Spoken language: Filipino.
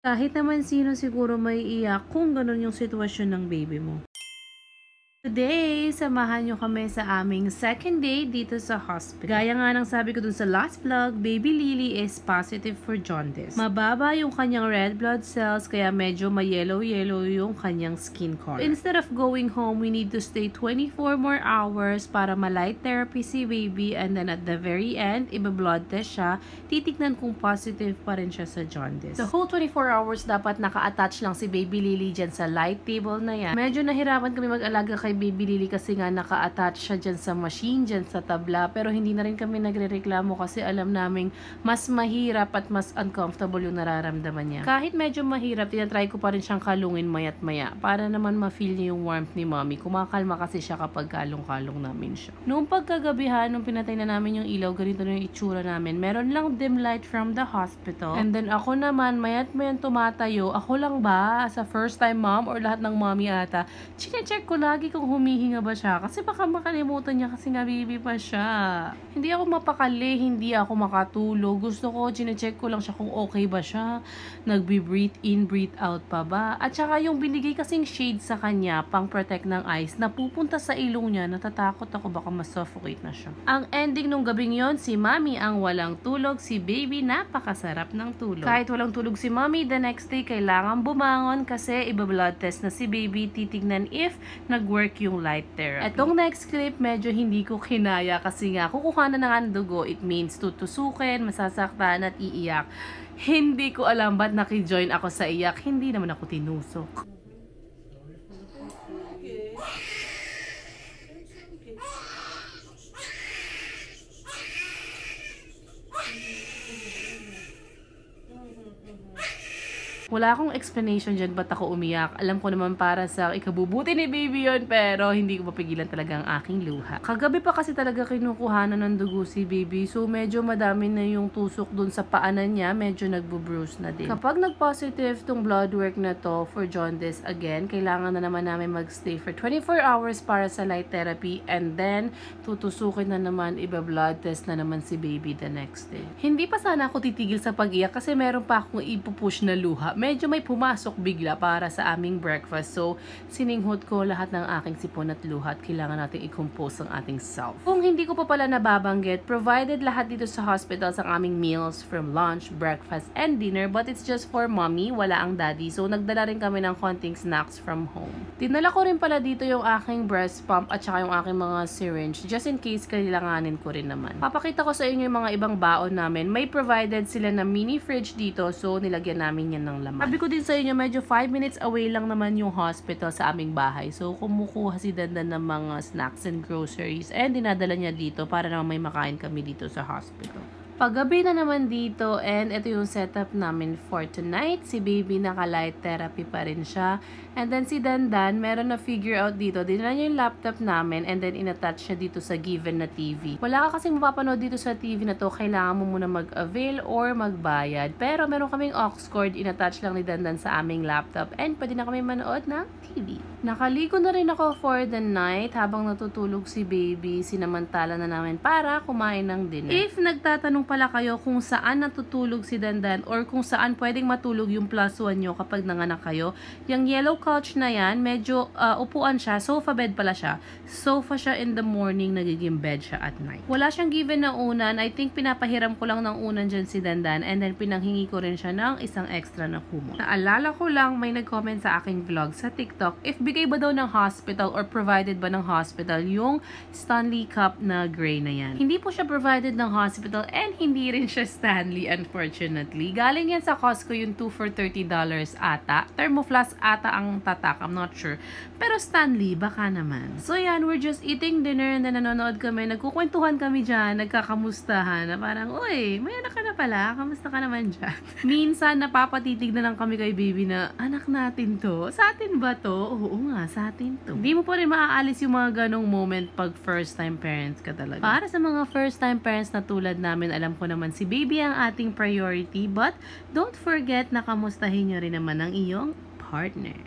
Kahit naman sino siguro maiiyak kung gano'n yung sitwasyon ng baby mo. Today, samahan nyo kami sa aming second day dito sa hospital. Gaya nga ng sabi ko dun sa last vlog, baby Lily is positive for jaundice. Mababa yung kanyang red blood cells kaya medyo ma-yellow-yellow yung kanyang skin color. Instead of going home, we need to stay 24 more hours para ma-light therapy si baby, and then at the very end, iba-blood test siya, titignan kung positive pa rin siya sa jaundice. The whole 24 hours dapat naka-attach lang si baby Lily dyan sa light table na yan. Medyo nahirapan kami mag-alaga kay baby Lily kasi nga naka-attach siya dyan sa machine, dyan sa tabla, pero hindi na rin kami nagre-reklamo kasi alam naming mas mahirap at mas uncomfortable yung nararamdaman niya. Kahit medyo mahirap, tinatry ko pa rin siyang kalungin mayat maya para naman ma-feel niya yung warmth ni mommy. Kumakalma kasi siya kapag kalong-kalong namin siya. Noong pagkagabihan, nung pinatay na namin yung ilaw, ganito na yung itsura namin. Meron lang dim light from the hospital, and then ako naman mayat mayan tumatayo. Ako lang ba sa first time mom or lahat ng mommy ata, chine-check ko lagi kung humihinga ba siya kasi baka makalimutan niya kasi nga baby pa siya. Hindi ako mapakali, hindi ako makatulog. Gusto ko, chine-check ko lang siya kung okay ba siya, nagbi-breathe in, breathe out pa ba. At saka yung binigay kasing shade sa kanya pang protect ng eyes, napupunta sa ilong niya, natatakot ako baka ma-suffocate na siya. Ang ending nung gabing yon, si mommy ang walang tulog, si baby napakasarap ng tulog. Kahit walang tulog si mommy, the next day kailangan bumangon kasi iba-blood test na si baby, titignan if nag-work yung light therapy. Etong next clip, medyo hindi ko kinaya kasi nga kukuha na ng dugo, it means tutusukin, masasaktan at iiyak. Hindi ko alam ba't nakijoin ako sa iyak, hindi naman ako tinusok. Wala akong explanation dyan ba't ako umiyak. Alam ko naman para sa ikabubuti ni baby yon, pero hindi ko mapigilan talaga ang aking luha. Kagabi pa kasi talaga kinukuhanan ng dugo si baby, so medyo madami na yung tusok dun sa paanan niya, medyo nagbo-bruise na din. Kapag nag-positive tong blood work na to for jaundice, again, kailangan na naman namin magstay for 24 hours para sa light therapy, and then tutusukin na naman, iba-blood test na naman si baby the next day. Hindi pa sana ako titigil sa pag-iyak kasi meron pa akong ipupush na luha. Medyo may pumasok bigla para sa aming breakfast. So, sininghot ko lahat ng aking sipon at luha at kailangan natin i-compose ang ating self. Kung hindi ko pa pala nababanggit, provided lahat dito sa hospital sa aming meals from lunch, breakfast, and dinner, but it's just for mommy, wala ang daddy. So, nagdala rin kami ng konting snacks from home. Dinala ko rin pala dito yung aking breast pump at saka yung aking mga syringe just in case kailanganin ko rin naman. Papakita ko sa inyo yung mga ibang baon namin. May provided sila na mini fridge dito, so nilagyan namin yan ng laman. Sabi ko din sa inyo, medyo 5 minutes away lang naman yung hospital sa aming bahay. So, kumukuha si Dandan ng mga snacks and groceries and dinadala niya dito para naman may makain kami dito sa hospital. Paggabi na naman dito, and ito yung setup namin for tonight. Si baby naka-light therapy pa rin siya. And then si Dandan, meron na figure out dito. Dinala niya yung laptop namin and then inattach siya dito sa given na TV. Wala ka kasing mapapanood dito sa TV na to. Kailangan mo muna mag-avail or magbayad. Pero meron kaming aux cord, inattach lang ni Dandan sa aming laptop and pwede na kami manood ng TV. Nakaligo na rin ako for the night habang natutulog si baby. Sinamantala na namin para kumain ng dinner. If nagtatanong pala kayo kung saan natutulog si Dandan or kung saan pwedeng matulog yung +1 nyo kapag nanganak kayo, yung yellow couch na yan, medyo upuan siya, sofa bed pala siya. Sofa siya in the morning, nagiging bed siya at night. Wala siyang given na unan. I think pinapahiram ko lang ng unan dyan si Dandan, and then pinanghingi ko rin siya ng isang extra na kumot. Naalala ko lang, may nag-comment sa aking vlog sa TikTok, if bigay ba daw ng hospital or provided ba ng hospital yung Stanley Cup na gray na yan. Hindi po siya provided ng hospital and hindi rin siya Stanley, unfortunately. Galing yan sa Costco, yung 2 for $30 ata. Thermoflask ata ang tatak, I'm not sure. Pero Stanley, baka naman. So yan, we're just eating dinner and then nanonood kami. Nagkukwentuhan kami dyan, nagkakamustahan na parang, uy, may anak ka na pala, kamusta ka naman dyan? Minsan, napapatitig na lang kami kay baby na, anak natin to? Sa atin ba to? Oo nga, sa atin to. Hindi mo pa rin maaalis yung mga ganong moment pag first time parents ka talaga. Para sa mga first time parents na tulad namin, alam ko naman si baby ang ating priority, but don't forget na kamustahin nyo rin naman ang iyong partner.